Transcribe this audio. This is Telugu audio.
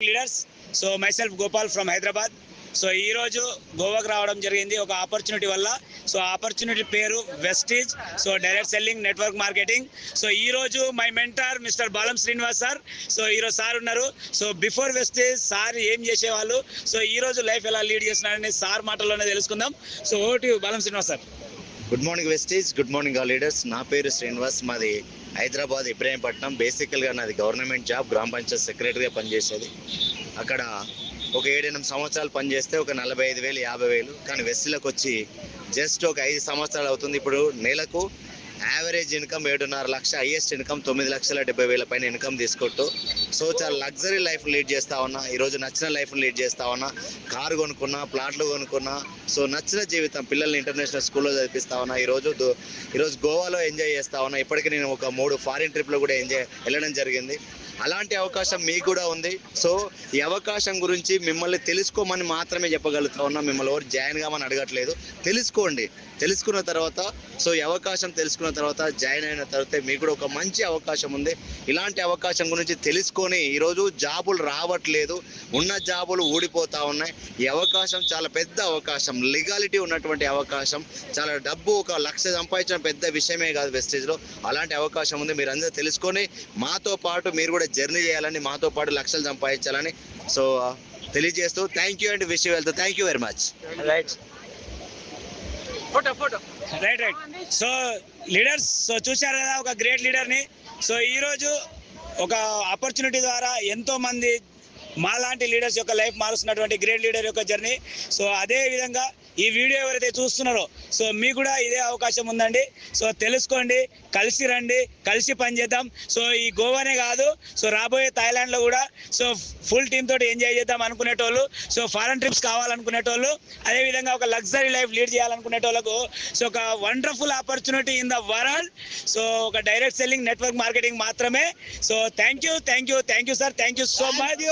Leaders. So myself Gopal from Hyderabad. So ఈరోజు గోవాకు రావడం జరిగింది ఒక ఆపర్చునిటీ వల్ల. సో ఆపర్చునిటీ పేరు Vestige. So direct selling network marketing. So ఈరోజు my mentor mister Balam Srinivas sir. So ఈరోజు సార్ ఉన్నారు. సో బిఫోర్ వెస్టీజ్ సార్ ఏం చేసేవాళ్ళు, సో ఈరోజు లైఫ్ ఎలా లీడ్ చేస్తున్నారని సార్ మాటల్లోనే తెలుసుకుందాం. సో ఓటు Balam Srinivas sir. Good morning Vestige, good morning all leaders. నా పేరు శ్రీనివాస్, మాది హైదరాబాద్ ఇబ్రాహీంపట్నం. బేసికల్గా నాది గవర్నమెంట్ జాబ్, గ్రామ పంచాయత్ సెక్రటరీగా పనిచేసేది. అక్కడ ఒక 7-8 సంవత్సరాలు పనిచేస్తే ఒక 45,000 50,000. కానీ వెస్టీలకు వచ్చి జస్ట్ ఒక 5 సంవత్సరాలు అవుతుంది. ఇప్పుడు నెలకు యావరేజ్ ఇన్కమ్ 7.5 లక్ష, హైయెస్ట్ ఇన్కమ్ 9,70,000 పైన ఇన్కమ్ తీసుకుంటూ సో చాలా లగ్జరీ లైఫ్ లీడ్ చేస్తా ఉన్నా. ఈరోజు నచ్చిన లైఫ్ లీడ్ చేస్తా ఉన్నా. కారు కొనుక్కున్నా, ప్లాట్లు కొనుక్కున్నా. సో నచ్చిన జీవితం, పిల్లల్ని ఇంటర్నేషనల్ స్కూల్లో చదివిస్తా ఉన్నా. ఈరోజు గోవాలో ఎంజాయ్ చేస్తా ఉన్నా. ఇప్పటికీ నేను ఒక 3 ఫారిన్ ట్రిప్లో కూడా వెళ్ళడం జరిగింది. అలాంటి అవకాశం మీకు కూడా ఉంది. సో ఈ అవకాశం గురించి మిమ్మల్ని తెలుసుకోమని మాత్రమే చెప్పగలుగుతా ఉన్నా. మిమ్మల్ని ఎవరు జాయిన్ కామని అడగట్లేదు. తెలుసుకోండి. తెలుసుకున్న తర్వాత, సో ఈ అవకాశం తెలుసుకున్న తర్వాత, జాయిన్ అయిన తర్వాత మీకు కూడా ఒక మంచి అవకాశం ఉంది. ఇలాంటి అవకాశం గురించి తెలుసుకొని ఈరోజు జాబులు రావట్లేదు, ఉన్న జాబులు ఊడిపోతూ ఉన్నాయి. ఈ అవకాశం చాలా పెద్ద అవకాశం, లీగాలిటీ ఉన్నటువంటి అవకాశం. చాలా డబ్బు, 1 లక్ష సంపాదించడం పెద్ద విషయమే కాదు వెస్టీజ్లో. అలాంటి అవకాశం ఉంది. మీరు అందరూ తెలుసుకొని మాతో పాటు మీరు కూడా జర్నీ చేయాలని, మాతో పాటు లక్షలు సంపాదించాలని సో తెలియజేస్తూ thank you and wish you wealth. Thank you very much. Right right. So leaders, so చూశారు కదా ఒక గ్రేట్ లీడర్ని. సో ఈరోజు ఒక ఆపర్చునిటీ ద్వారా ఎంతో మంది మాలాంటి లీడర్స్ యొక్క లైఫ్ మారుస్తున్నటువంటి గ్రేట్ లీడర్ యొక్క జర్నీ. సో అదే విధంగా ఈ వీడియో ఎవరైతే చూస్తున్నారో, సో మీకు కూడా ఇదే అవకాశం ఉందండి. సో తెలుసుకోండి, కలిసి రండి, కలిసి పనిచేద్దాం. సో ఈ గోవానే కాదు, సో రాబోయే థాయిలాండ్లో కూడా సో ఫుల్ టీమ్ తోటి ఎంజాయ్ చేద్దాం అనుకునేటోళ్ళు, సో ఫారెన్ ట్రిప్స్ కావాలనుకునేటోళ్ళు, అదేవిధంగా ఒక లగ్జరీ లైఫ్ లీడ్ చేయాలనుకునేటోళ్ళకు సో ఒక wonderful opportunity in the world. So ఒక డైరెక్ట్ సెల్లింగ్ నెట్వర్క్ మార్కెటింగ్ మాత్రమే. So thank you sir. Thank you so much.